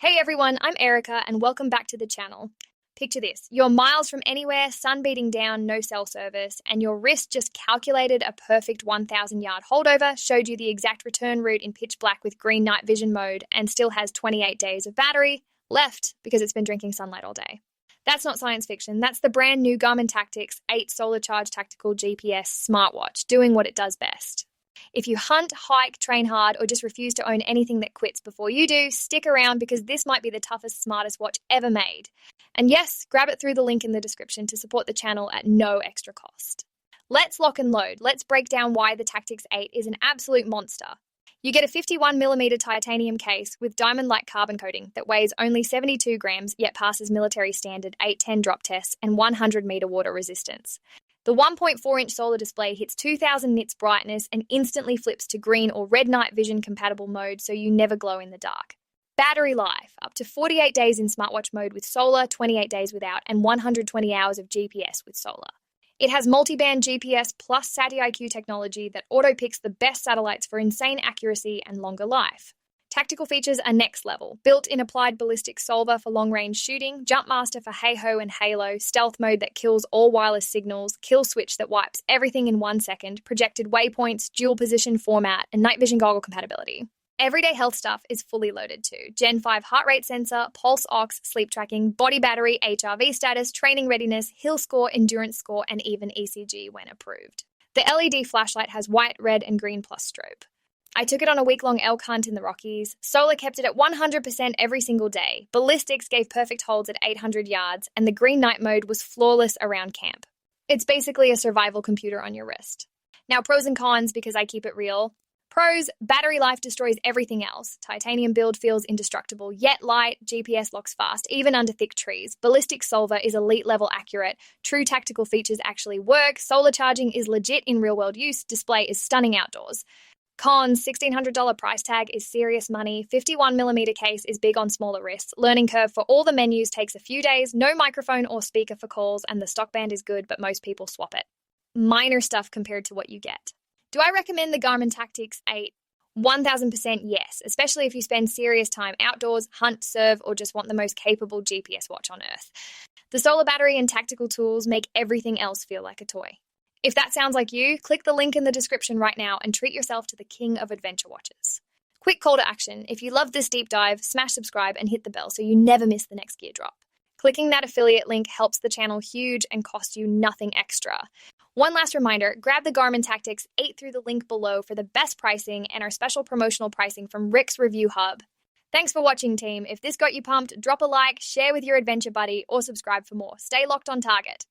Hey everyone, I'm Erica and welcome back to the channel. Picture this, you're miles from anywhere, sun beating down, no cell service, and your wrist just calculated a perfect 1,000-yard holdover, showed you the exact return route in pitch black with green night vision mode, and still has 28 days of battery left because it's been drinking sunlight all day. That's not science fiction, that's the brand new Garmin Tactix 8 solar charge tactical GPS smartwatch doing what it does best. If you hunt, hike, train hard, or just refuse to own anything that quits before you do, stick around because this might be the toughest, smartest watch ever made. And yes, grab it through the link in the description to support the channel at no extra cost. Let's lock and load. Let's break down why the Tactix 8 is an absolute monster. You get a 51mm titanium case with diamond-like carbon coating that weighs only 72 grams yet passes military standard 810 drop tests and 100-meter water resistance. The 1.4-inch solar display hits 2,000 nits brightness and instantly flips to green or red night vision compatible mode so you never glow in the dark. Battery life, up to 48 days in smartwatch mode with solar, 28 days without, and 120 hours of GPS with solar. It has multi-band GPS plus SATI-IQ technology that auto-picks the best satellites for insane accuracy and longer life. Tactical features are next level. Built-in Applied Ballistics solver for long-range shooting, Jumpmaster for hey-ho and halo, stealth mode that kills all wireless signals, kill switch that wipes everything in 1 second, projected waypoints, dual position format, and night vision goggle compatibility. Everyday health stuff is fully loaded too. Gen 5 heart rate sensor, pulse ox, sleep tracking, body battery, HRV status, training readiness, hill score, endurance score, and even ECG when approved. The LED flashlight has white, red, and green plus strobe. I took it on a week-long elk hunt in the Rockies. Solar kept it at 100% every single day. Ballistics gave perfect holds at 800 yards, and the green night mode was flawless around camp. It's basically a survival computer on your wrist. Now, pros and cons, because I keep it real. Pros, battery life destroys everything else. Titanium build feels indestructible, yet light, GPS locks fast, even under thick trees. Ballistic solver is elite level accurate. True tactical features actually work. Solar charging is legit in real-world use. Display is stunning outdoors. Cons, $1,600 price tag is serious money. 51mm case is big on smaller wrists. Learning curve for all the menus takes a few days. No microphone or speaker for calls, and the stock band is good, but most people swap it. Minor stuff compared to what you get. Do I recommend the Garmin Tactix 8? 1000% yes, especially if you spend serious time outdoors, hunt, serve, or just want the most capable GPS watch on earth. The solar battery and tactical tools make everything else feel like a toy. If that sounds like you, click the link in the description right now and treat yourself to the king of adventure watches. Quick call to action. If you love this deep dive, smash subscribe and hit the bell so you never miss the next gear drop. Clicking that affiliate link helps the channel huge and costs you nothing extra. One last reminder, grab the Garmin Tactix 8 through the link below for the best pricing and our special promotional pricing from Rick's Review Hub. Thanks for watching, team. If this got you pumped, drop a like, share with your adventure buddy, or subscribe for more. Stay locked on target.